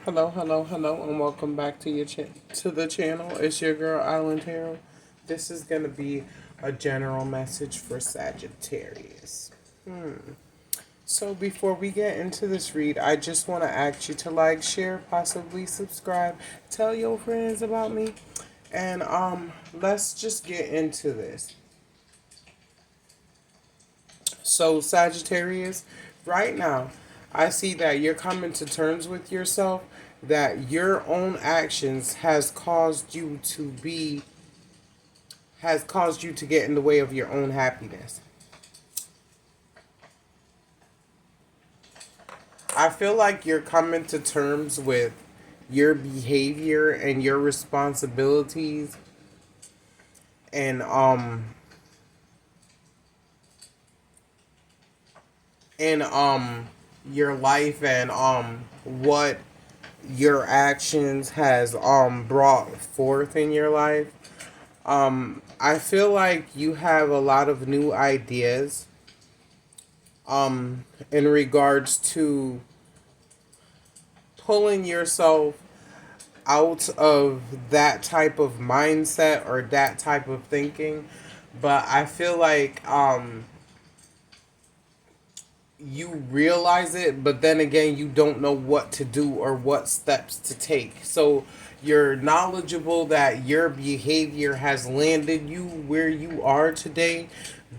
Hello, hello, hello, and welcome back to to the channel. It's your girl Islandtaro. This is gonna be a general message for Sagittarius. So before we get into this read, I just want to ask you to like, share, possibly subscribe, tell your friends about me, and let's just get into this. So Sagittarius, right now, I see that you're coming to terms with yourself that your own actions has caused you to get in the way of your own happiness. I feel like you're coming to terms with your behavior and your responsibilities and in your life and what your actions has brought forth in your life. I feel like you have a lot of new ideas in regards to pulling yourself out of that type of mindset or that type of thinking. But I feel like you realize it, but then again, you don't know what to do or what steps to take. So you're knowledgeable that your behavior has landed you where you are today,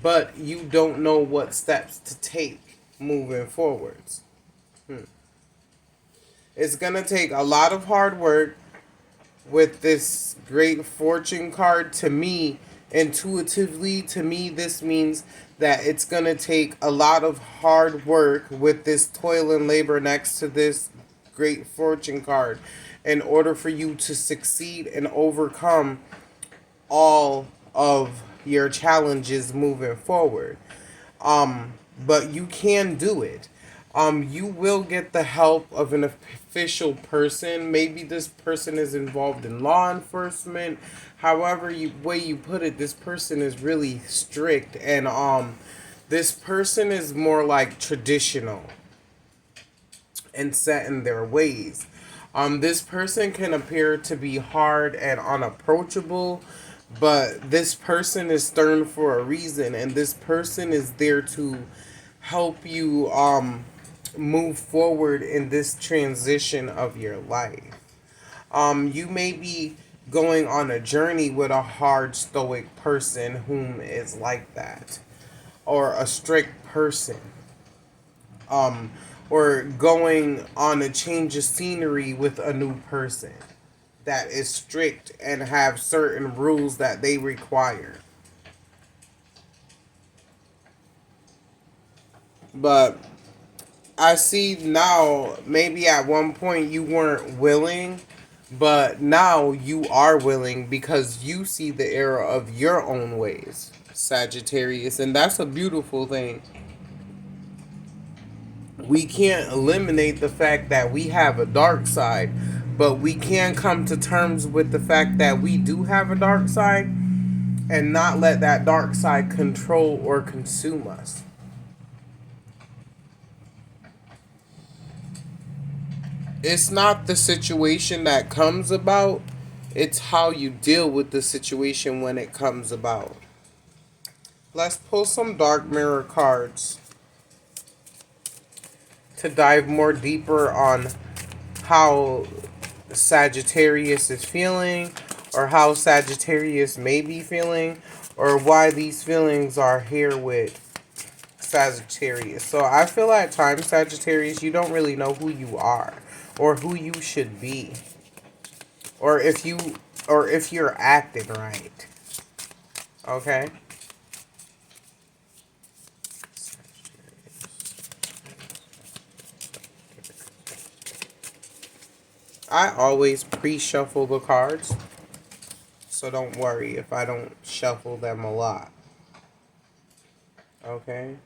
but you don't know what steps to take moving forwards. It's going to take a lot of hard work with this great fortune card. To me, intuitively, to me, this means that it's going to take a lot of hard work with this toil and labor next to this great fortune card in order for you to succeed and overcome all of your challenges moving forward. But you can do it. You will get the help of an official person. Maybe this person is involved in law enforcement. However, way you put it, this person is really strict, and this person is more like traditional and set in their ways. This person can appear to be hard and unapproachable, but this person is stern for a reason, and this person is there to help you move forward in this transition of your life. You may be going on a journey with a hard stoic person whom is like that, or a strict person, um, or going on a change of scenery with a new person that is strict and have certain rules that they require. But I see now, maybe at one point you weren't willing, but now you are willing because you see the error of your own ways, Sagittarius, and that's a beautiful thing. We can't eliminate the fact that we have a dark side, but we can come to terms with the fact that we do have a dark side and not let that dark side control or consume us. It's not the situation that comes about, it's how you deal with the situation when it comes about. Let's pull some dark mirror cards to dive more deeper on how Sagittarius is feeling, or how Sagittarius may be feeling, or why these feelings are here with Sagittarius. So I feel at times, Sagittarius, you don't really know who you are or who you should be, or if you're acting right. Okay? I always pre-shuffle the cards, so don't worry if I don't shuffle them a lot. Okay?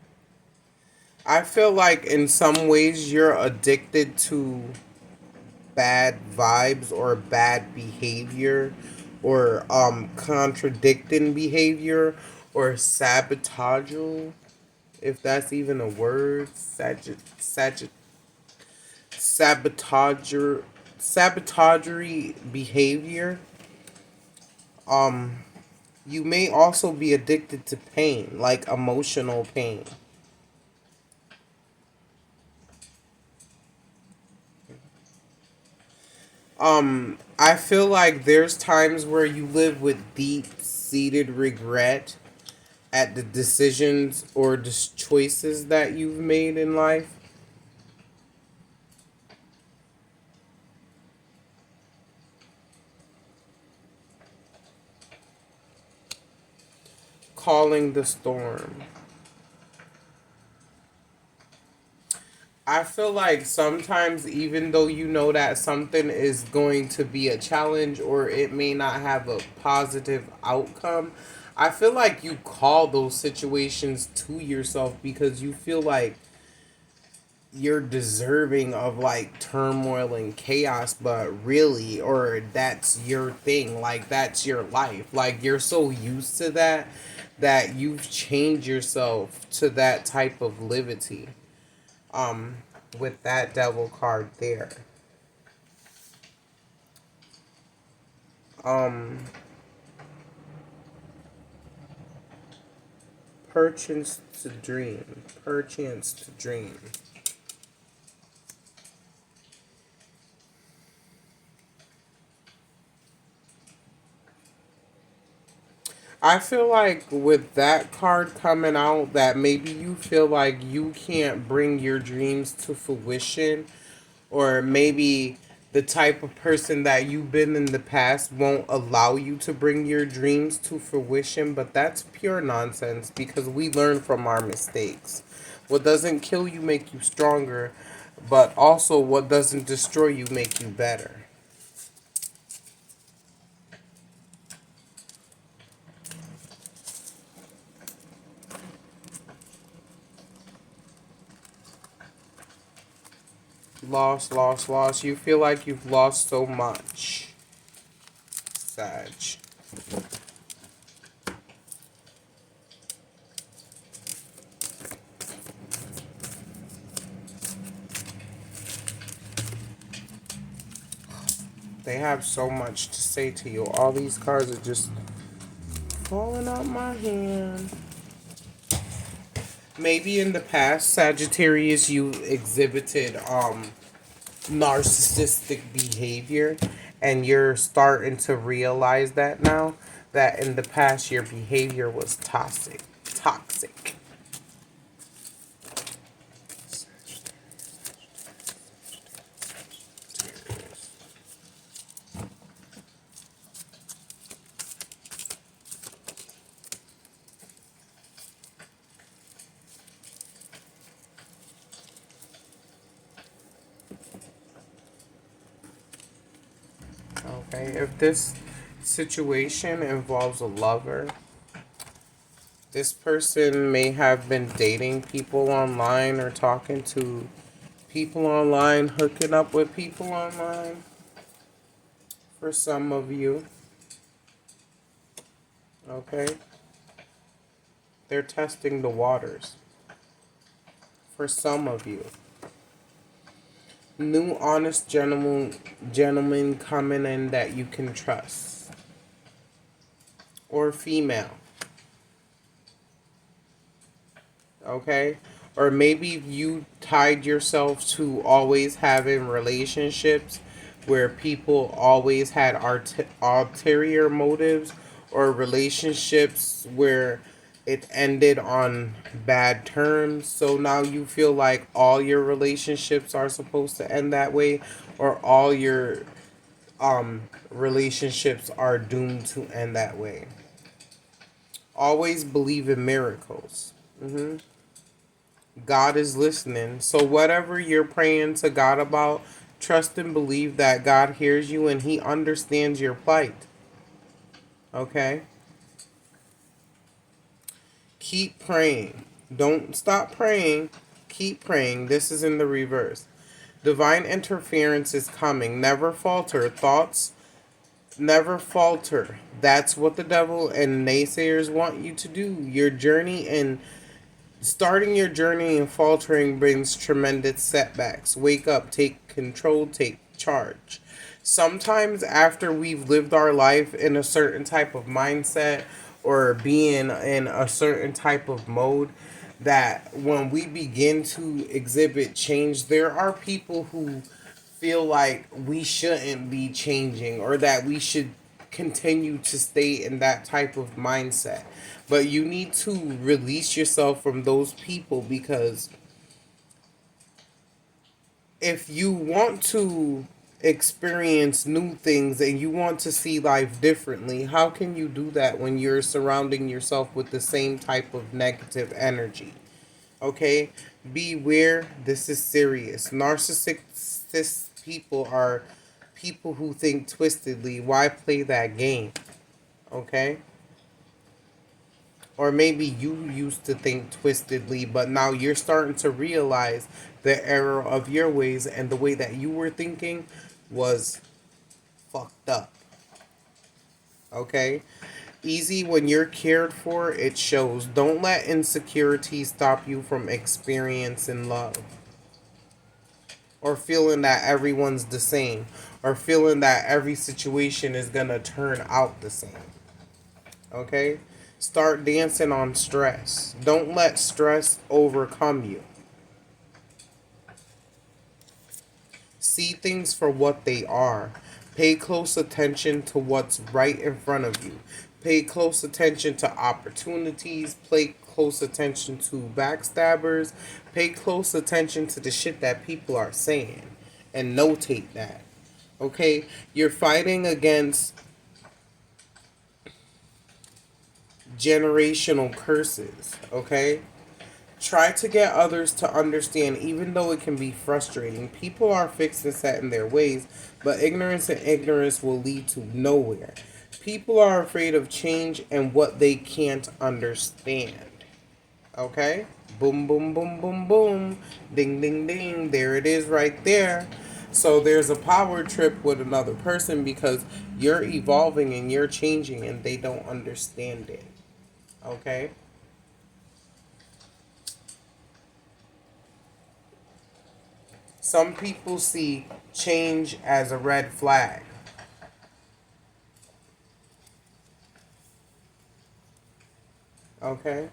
I feel like in some ways you're addicted to bad vibes or bad behavior, or contradicting behavior, or sabotageal, if that's even a word. Sabotager. sabotage behavior. Um, you may also be addicted to pain, like emotional pain. I feel like there's times where you live with deep-seated regret at the decisions or the choices that you've made in life. Calling the storm. I feel like sometimes, even though you know that something is going to be a challenge or it may not have a positive outcome, I feel like you call those situations to yourself because you feel like you're deserving of like turmoil and chaos, but really, or that's your thing, like that's your life. Like you're so used to that that you've changed yourself to that type of liberty. Um, with that devil card there. Um, perchance to dream. Perchance to dream. I feel like with that card coming out, that maybe you feel like you can't bring your dreams to fruition, or maybe the type of person that you've been in the past won't allow you to bring your dreams to fruition, but that's pure nonsense because we learn from our mistakes. What doesn't kill you make you stronger, but also what doesn't destroy you make you better. Lost, lost, lost. You feel like you've lost so much. Sag. They have so much to say to you. All these cards are just falling out my hand. Maybe in the past, Sagittarius, you exhibited narcissistic behavior, and you're starting to realize that now, that in the past your behavior was toxic. Toxic. Okay, if this situation involves a lover, this person may have been dating people online or talking to people online, hooking up with people online for some of you. Okay, they're testing the waters for some of you. New honest gentleman coming in that you can trust, or female. Okay, or maybe you tied yourself to always having relationships where people always had ulterior motives, or relationships where it ended on bad terms, so now you feel like all your relationships are supposed to end that way, or all your relationships are doomed to end that way. Always believe in miracles. God is listening. So whatever you're praying to God about, trust and believe that God hears you and he understands your plight. Okay? Keep praying. Don't stop praying. Keep praying. This is in the reverse. Divine interference is coming. Never falter. Thoughts never falter. That's what the devil and naysayers want you to do. Your journey and starting your journey and faltering brings tremendous setbacks. Wake up, take control, take charge. Sometimes after we've lived our life in a certain type of mindset or being in a certain type of mode, that when we begin to exhibit change, there are people who feel like we shouldn't be changing or that we should continue to stay in that type of mindset. But you need to release yourself from those people, because if you want to experience new things and you want to see life differently, how can you do that when you're surrounding yourself with the same type of negative energy? Okay? Beware, this is serious. Narcissistic people are people who think twistedly. Why play that game? Okay? Or maybe you used to think twistedly, but now you're starting to realize the error of your ways, and the way that you were thinking was fucked up. Okay? Easy when you're cared for, it shows. Don't let insecurity stop you from experiencing love, or feeling that everyone's the same, or feeling that every situation is gonna turn out the same. Okay? Start dancing on stress. Don't let stress overcome you. See things for what they are. Pay close attention to what's right in front of you. Pay close attention to opportunities. Pay close attention to backstabbers. Pay close attention to the shit that people are saying. And notate that. Okay? You're fighting against generational curses. Okay? Try to get others to understand, even though it can be frustrating. People are fixed and set in their ways, but ignorance and ignorance will lead to nowhere. People are afraid of change and what they can't understand. Okay? Boom, boom, boom, boom, boom. Ding, ding, ding. There it is right there. So there's a power trip with another person because you're evolving and you're changing and they don't understand it. Okay? Some people see change as a red flag. Okay?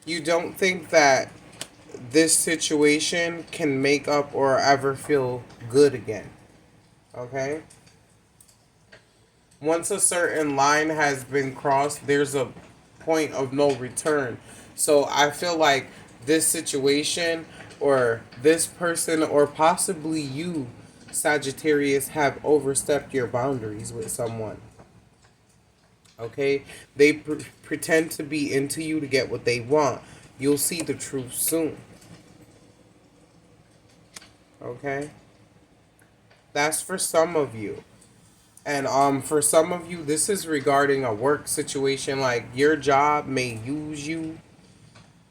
You don't think that this situation can make up or ever feel good again. Okay? Once a certain line has been crossed, there's a point of no return. So I feel like this situation, or this person, or possibly you, Sagittarius, have overstepped your boundaries with someone. Okay? They pretend to be into you to get what they want. You'll see the truth soon. Okay? That's for some of you. And for some of you, this is regarding a work situation. Like, your job may use you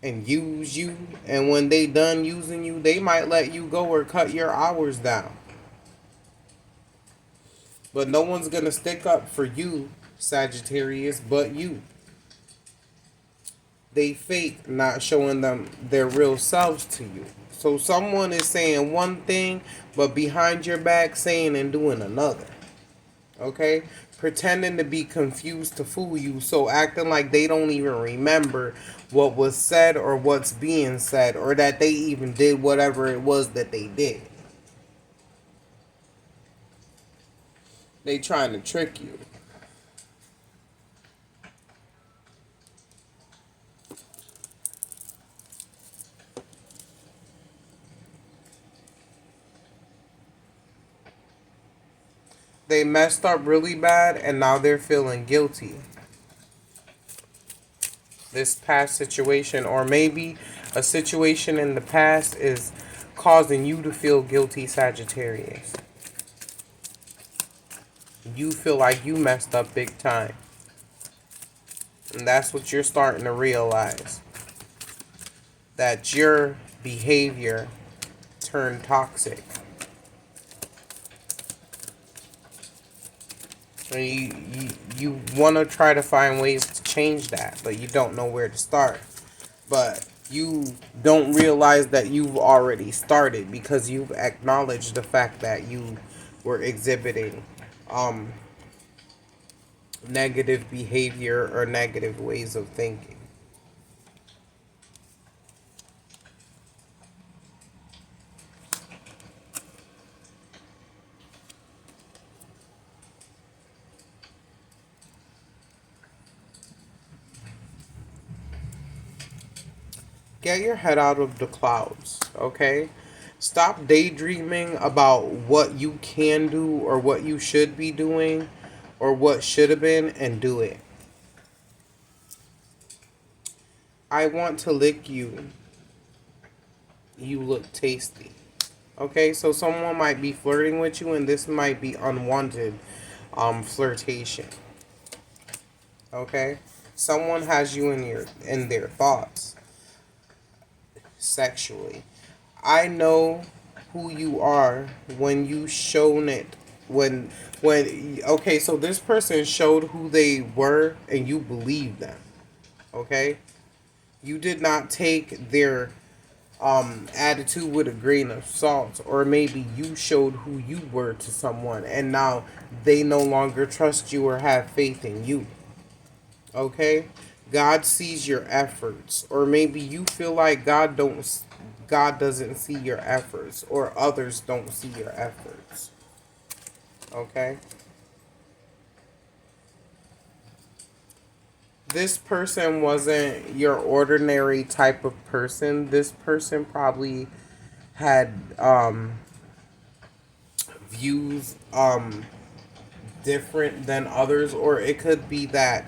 and use you, and when they done using you, they might let you go or cut your hours down. But no one's gonna stick up for you, Sagittarius, but you. They fake not showing them their real selves to you. So someone is saying one thing, but behind your back saying and doing another. Okay? Pretending to be confused to fool you, so acting like they don't even remember what was said or what's being said, or that they even did whatever it was that they did. They trying to trick you. They messed up really bad and now they're feeling guilty. This past situation, or maybe a situation in the past, is causing you to feel guilty, Sagittarius. You feel like you messed up big time. And that's what you're starting to realize. That your behavior turned toxic. And you want to try to find ways to change that, but you don't know where to start. But you don't realize that you've already started because you've acknowledged the fact that you were exhibiting um, negative behavior or negative ways of thinking. Get your head out of the clouds, okay? Stop daydreaming about what you can do or what you should be doing or what should have been and do it. I want to lick you. You look tasty. Okay, so someone might be flirting with you and this might be unwanted flirtation. Okay? Someone has you in their thoughts sexually. I know who you are when you shown it when okay, so this person showed who they were and you believed them. Okay? You did not take their attitude with a grain of salt, or maybe you showed who you were to someone and now they no longer trust you or have faith in you. Okay? God sees your efforts, or maybe you feel like God doesn't see your efforts, or others don't see your efforts. Okay? This person wasn't your ordinary type of person. This person probably had views different than others, or it could be that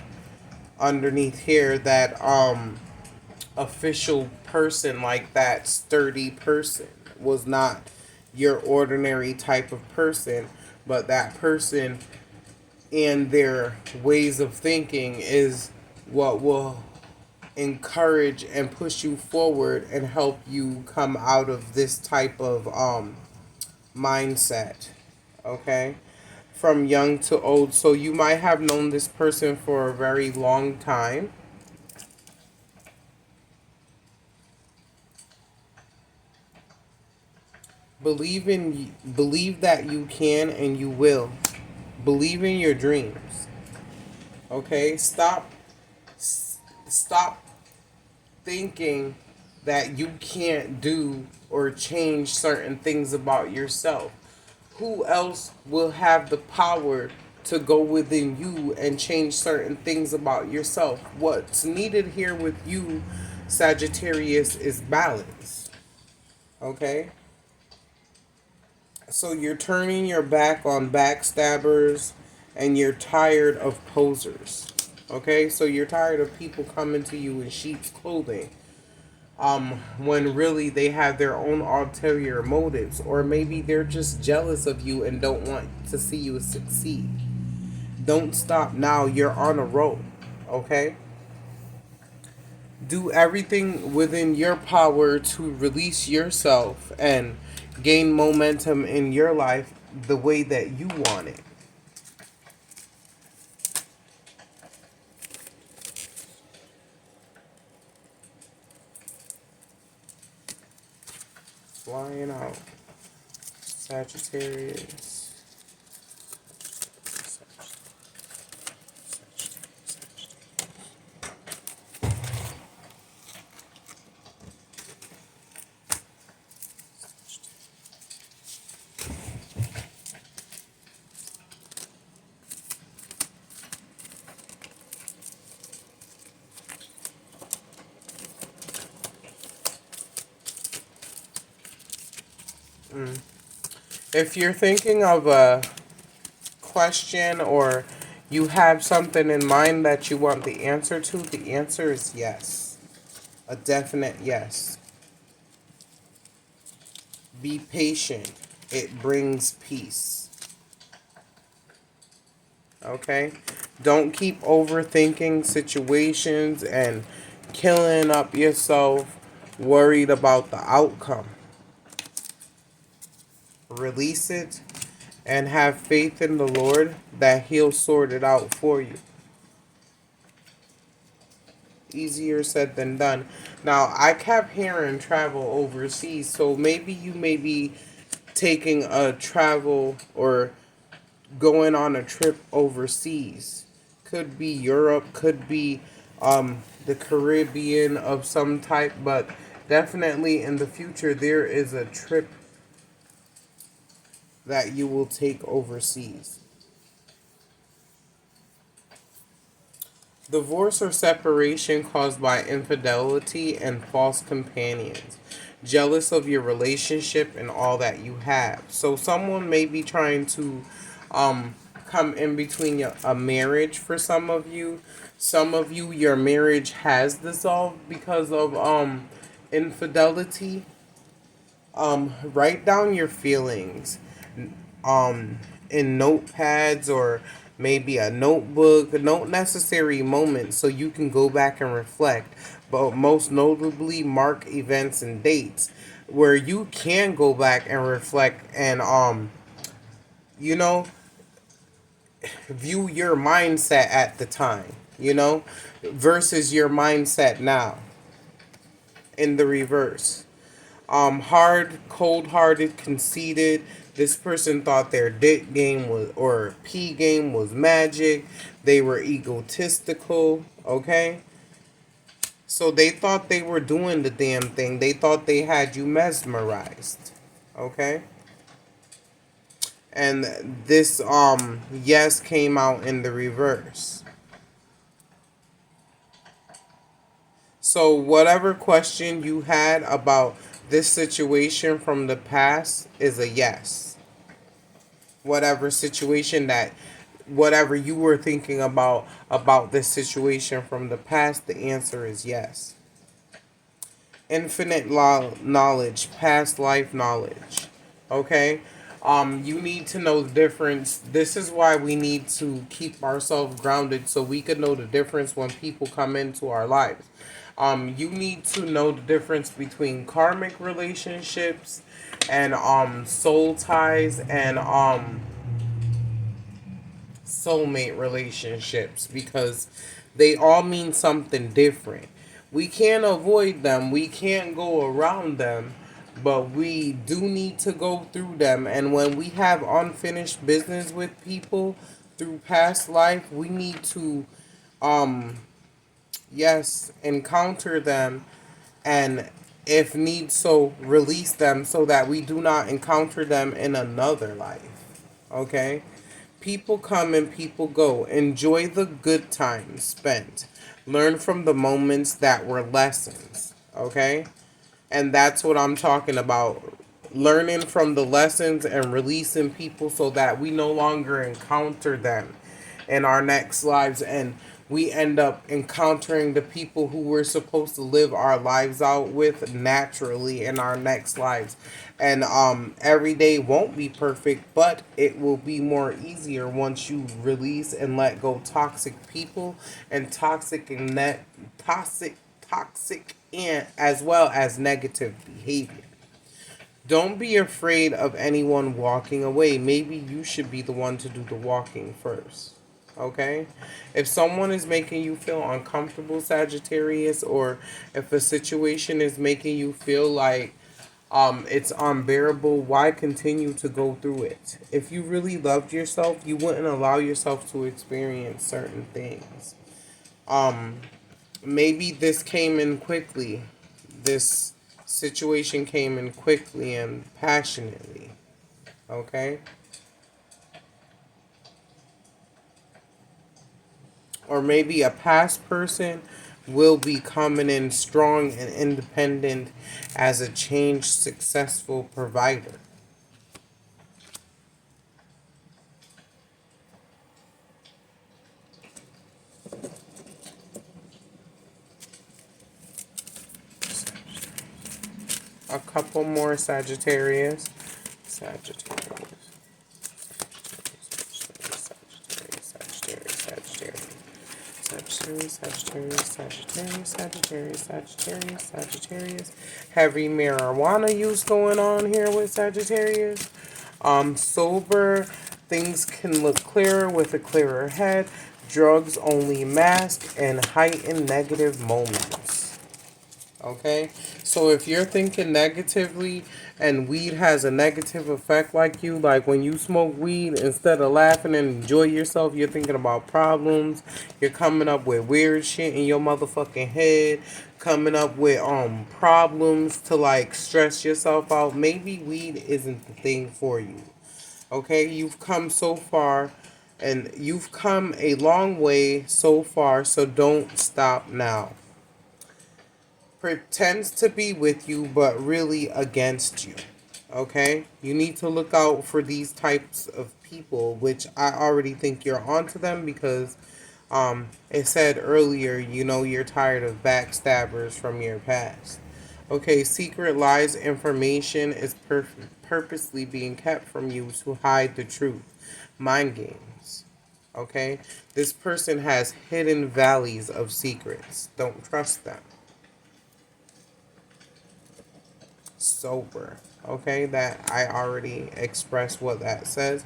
underneath here that official person, like that sturdy person, was not your ordinary type of person, but that person and their ways of thinking is what will encourage and push you forward and help you come out of this type of mindset. Okay? From young to old. So you might have known this person for a very long time. Believe that you can and you will. Believe in your dreams. Okay? Stop thinking that you can't do or change certain things about yourself. Who else will have the power to go within you and change certain things about yourself? What's needed here with you, Sagittarius, is balance. Okay? So you're turning your back on backstabbers and you're tired of posers. Okay? So you're tired of people coming to you in sheep's clothing. When really they have their own ulterior motives, or maybe they're just jealous of you and don't want to see you succeed. Don't stop now, you're on a roll. Okay? Do everything within your power to release yourself and gain momentum in your life the way that you want it. Flying out. Sagittarius. If you're thinking of a question or you have something in mind that you want the answer to, the answer is yes. A definite yes. Be patient. It brings peace. Okay? Don't keep overthinking situations and killing up yourself worried about the outcome. Release it and have faith in the Lord that He'll sort it out for you. easier said than done. Now, I kept hearing travel overseas, so maybe you may be taking a travel or going on a trip overseas. Could be Europe, could be the Caribbean of some type, but definitely in the future there is a trip that you will take overseas. Divorce or separation caused by infidelity and false companions. Jealous of your relationship and all that you have. So someone may be trying to um come in between a marriage for some of you. Some of you, your marriage has dissolved because of infidelity. Write down your feelings um in notepads or maybe a notebook, note necessary moments so you can go back and reflect, but most notably mark events and dates where you can go back and reflect and you know view your mindset at the time, versus your mindset now in the reverse. Hard, cold hearted, conceited. This person thought their dick game was or P game was magic. They were egotistical, okay? So they thought they were doing the damn thing. They thought they had you mesmerized. Okay? And this yes came out in the reverse. So whatever question you had about this situation from the past is a yes. Whatever situation that whatever you were thinking about this situation from the past, the answer is yes. Infinite knowledge, past life knowledge. Okay? You need to know the difference. This is why we need to keep ourselves grounded so we could know the difference when people come into our lives. You need to know the difference between karmic relationships and soul ties and soulmate relationships because they all mean something different. We can't avoid them, we can't go around them, but we do need to go through them. And when we have unfinished business with people through past life, we need to, um, yes, encounter them and if need so release them so that we do not encounter them in another life. Okay? People come and people go. Enjoy the good times spent. Learn from the moments that were lessons. Okay? And that's what I'm talking about. Learning from the lessons and releasing people so that we no longer encounter them in our next lives and we end up encountering the people who we're supposed to live our lives out with naturally in our next lives. And every day won't be perfect, but it will be more easier once you release and let go toxic people and toxic and as well as negative behavior. Don't be afraid of anyone walking away. Maybe you should be the one to do the walking first. Okay? If someone is making you feel uncomfortable, Sagittarius, or if a situation is making you feel like it's unbearable, why continue to go through it? If you really loved yourself, you wouldn't allow yourself to experience certain things. Um, Maybe this came in quickly. This situation came in quickly and passionately. Okay? Or maybe a past person will be coming in strong and independent as a changed, successful provider. A couple more Sagittarius. Sagittarius. Sagittarius. Heavy marijuana use going on here with Sagittarius. Sober, things can look clearer with a clearer head. Drugs only mask and heighten negative moments. Okay? So if you're thinking negatively and weed has a negative effect like you, like when you smoke weed, instead of laughing and enjoy yourself, you're thinking about problems. You're coming up with weird shit in your motherfucking head, coming up with problems to like stress yourself out. Maybe weed isn't the thing for you. Okay? You've come so far and you've come a long way so far, so don't stop now. Pretends to be with you but really against you. Okay? You need to look out for these types of people, which I already think you're onto them because it said earlier, you're tired of backstabbers from your past. Okay, secret lies information is purposely being kept from you to hide the truth. Mind games. Okay? This person has hidden valleys of secrets. Don't trust them. Sober. Okay, that I already expressed what that says.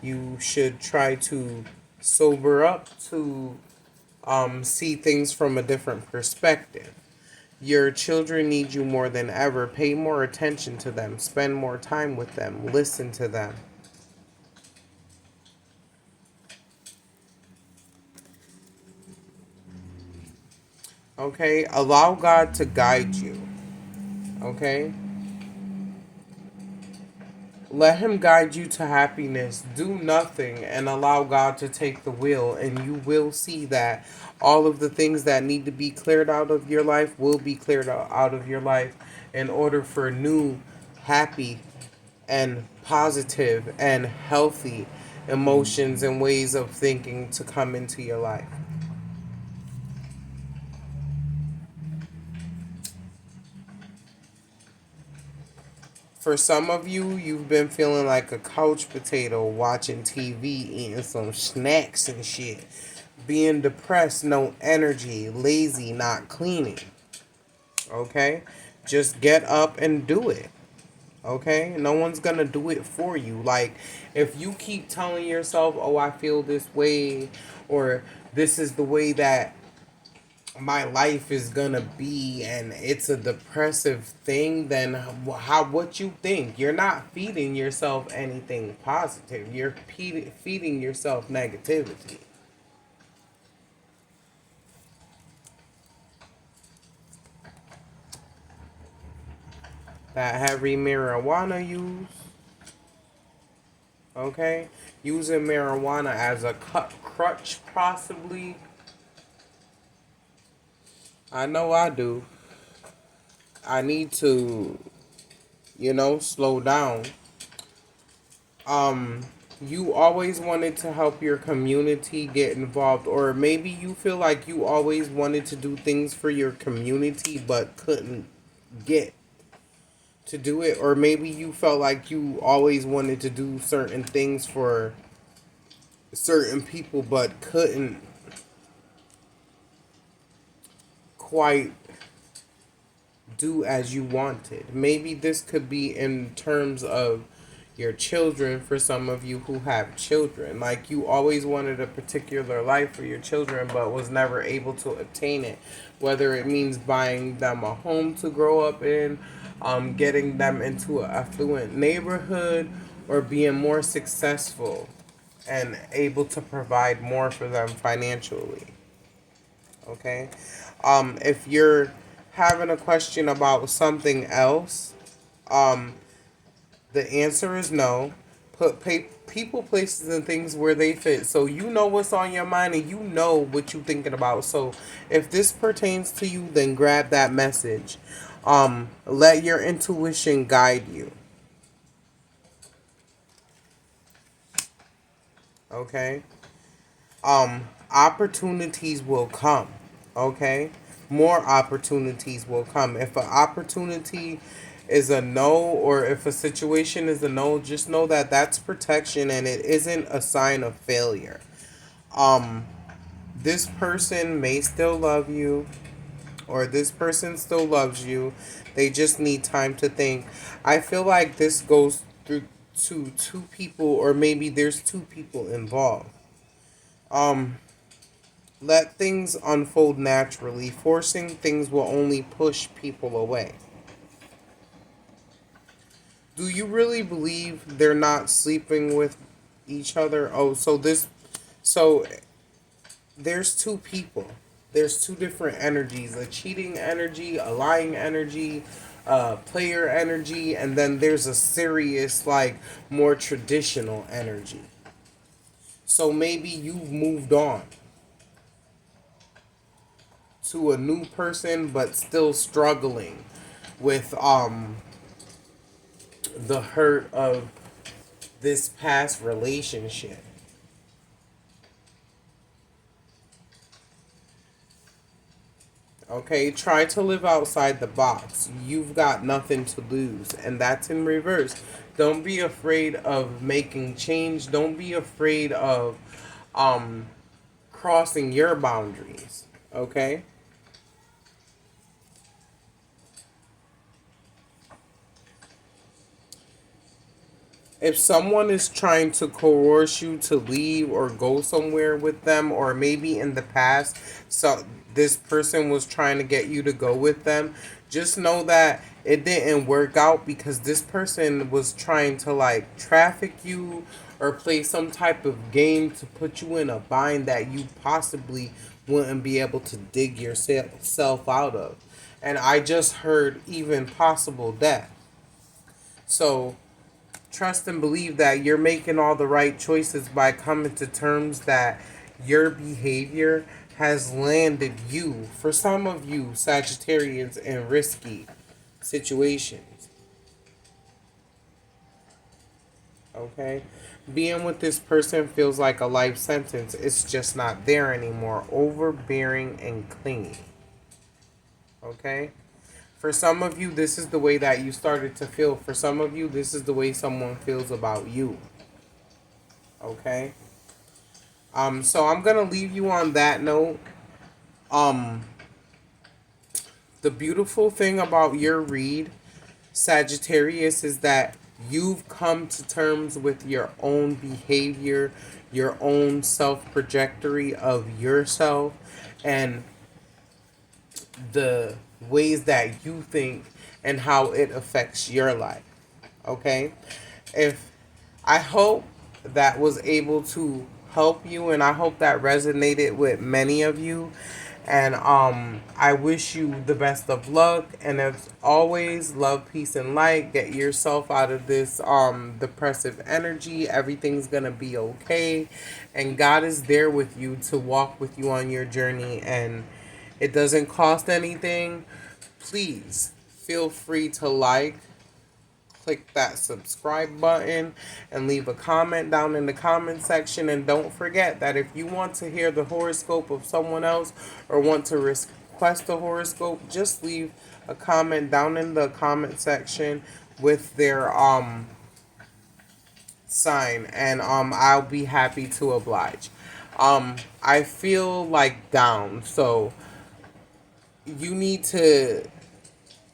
You should try to sober up to see things from a different perspective. Your children need you more than ever. Pay more attention to them. Spend more time with them. Listen to them. Okay, allow God to guide you. Okay, let him guide you to happiness. Do nothing and allow God to take the wheel, and you will see that all of the things that need to be cleared out of your life will be cleared out of your life in order for new, happy, and positive and healthy emotions and ways of thinking to come into your life. For some of you, you've been feeling like a couch potato watching TV, eating some snacks and shit. Being depressed, no energy, lazy, not cleaning. Okay? Just get up and do it. Okay? No one's gonna do it for you. Like, if you keep telling yourself, oh, I feel this way, or this is the way that my life is gonna be and it's a depressive thing, then how what you think? You're not feeding yourself anything positive. You're feeding yourself negativity. That heavy marijuana use, okay? Using marijuana as a crutch possibly. I know I do. I need to, slow down. um you always wanted to help your community get involved, or maybe you feel like you always wanted to do things for your community but couldn't get to do it, or maybe you felt like you always wanted to do certain things for certain people but couldn't quite do as you wanted. Maybe this could be in terms of your children for some of you who have children. Like you always wanted a particular life for your children but was never able to obtain it. Whether it means buying them a home to grow up in, getting them into an affluent neighborhood, or being more successful and able to provide more for them financially. Okay? If you're having a question about something else, um, the answer is no. Put people, places, and things where they fit. So you know what's on your mind and you know what you're thinking about. So if this pertains to you, then grab that message. Let your intuition guide you. Okay? Opportunities will come. Okay? More opportunities will come. If an opportunity is a no, or if a situation is a no, just know that that's protection and it isn't a sign of failure. Um this person may still love you, or this person still loves you. They just need time to think. I feel like this goes through to two people, or maybe there's two people involved. Um Let things unfold naturally. Forcing things will only push people away. Do you really believe they're not sleeping with each other? Oh, so there's two people. There's two different energies: a cheating energy, a lying energy, player energy, and then there's a serious, like, more traditional energy. So maybe you've moved on to a new person, but still struggling with the hurt of this past relationship. Okay, try to live outside the box. You've got nothing to lose, and that's in reverse. Don't be afraid of making change. Don't be afraid of um crossing your boundaries. Okay? If someone is trying to coerce you to leave or go somewhere with them, or maybe in the past, so this person was trying to get you to go with them, just know that it didn't work out because this person was trying to, like, traffic you or play some type of game to put you in a bind that you possibly wouldn't be able to dig yourself out of. And I just heard even possible death. So trust and believe that you're making all the right choices by coming to terms that your behavior has landed you, for some of you Sagittarians, in risky situations. Okay? Being with this person feels like a life sentence. It's just not there anymore. Overbearing and clingy. Okay? For some of you, this is the way that you started to feel. For some of you, this is the way someone feels about you. Okay? So I'm gonna leave you on that note. Um, the beautiful thing about your read, Sagittarius, is that you've come to terms with your own behavior, your own self trajectory of yourself, and the ways that you think and how it affects your life. Okay? If I hope that was able to help you, and I hope that resonated with many of you. And I wish you the best of luck, and as always, love, peace, and light. Get yourself out of this depressive energy. Everything's gonna be okay, and God is there with you to walk with you on your journey, and it doesn't cost anything. Please feel free to click that subscribe button and leave a comment down in the comment section. And don't forget that if you want to hear the horoscope of someone else or want to request a horoscope, just leave a comment down in the comment section with their sign, and I'll be happy to oblige. I feel like down, so you need to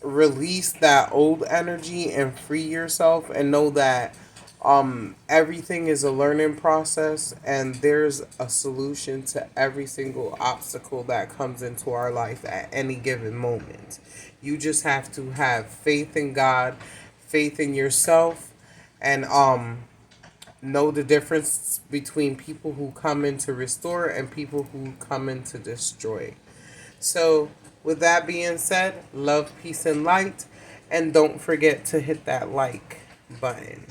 release that old energy and free yourself, and know that everything is a learning process, and there's a solution to every single obstacle that comes into our life at any given moment. You just have to have faith in God, faith in yourself, and know the difference between people who come in to restore and people who come in to destroy. So, with that being said, love, peace, and light. And don't forget to hit that like button.